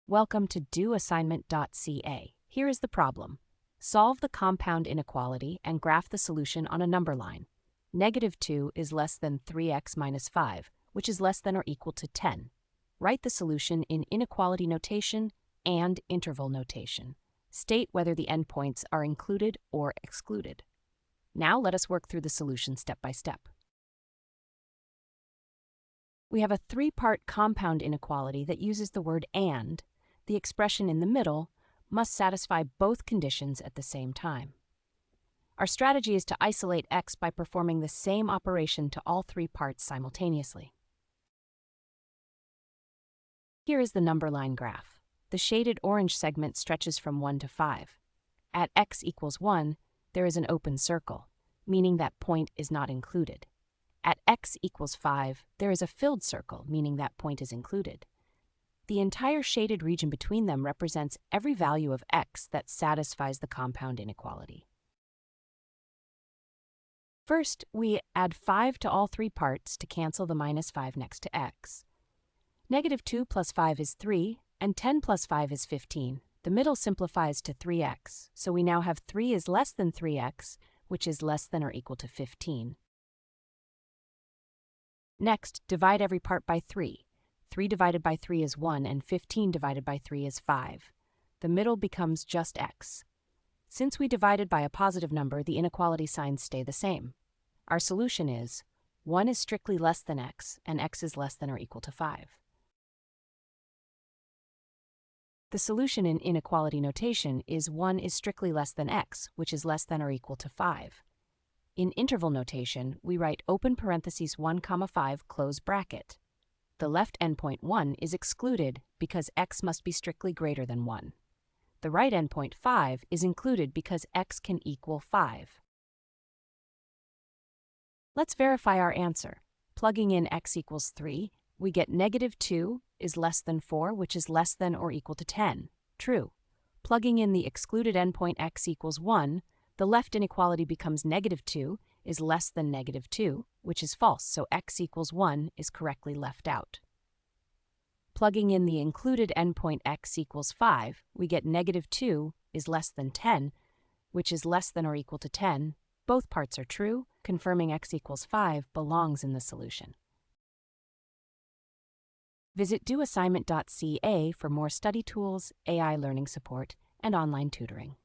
Welcome to doassignment-ca. Here is the problem. Solve the compound inequality and graph the solution on a number line. -2 is less than 3x minus 5, which is less than or equal to 10. Write the solution in inequality notation and interval notation. State whether the endpoints are included or excluded. Now let us work through the solution step by step. We have a three-part compound inequality that uses the word and. The expression in the middle must satisfy both conditions at the same time. Our strategy is to isolate x by performing the same operation to all three parts simultaneously. Here is the number line graph. The shaded orange segment stretches from 1 to 5. At x equals 1, there is an open circle, meaning that point is not included. At x equals 5, there is a filled circle, meaning that point is included. The entire shaded region between them represents every value of x that satisfies the compound inequality. First, we add 5 to all three parts to cancel the minus 5 next to x. -2 plus 5 is 3, and 10 plus 5 is 15. The middle simplifies to 3x, so we now have 3 is less than 3x, which is less than or equal to 15. Next, divide every part by 3. 3 divided by 3 is 1, and 15 divided by 3 is 5. The middle becomes just x. Since we divided by a positive number, the inequality signs stay the same. Our solution is 1 is strictly less than x, and x is less than or equal to 5. The solution in inequality notation is 1 is strictly less than x, which is less than or equal to 5. In interval notation, we write open parentheses 1, 5, close bracket. The left endpoint 1 is excluded because x must be strictly greater than 1. The right endpoint 5 is included because x can equal 5. Let's verify our answer. Plugging in x equals 3, we get -2 is less than 4, which is less than or equal to 10. True. Plugging in the excluded endpoint x equals 1, the left inequality becomes -2 is less than -2, which is false, so x equals 1 is correctly left out. Plugging in the included endpoint x equals 5, we get -2 is less than 10, which is less than or equal to 10. Both parts are true, confirming x equals 5 belongs in the solution. Visit doassignment.ca for more study tools, AI learning support, and online tutoring.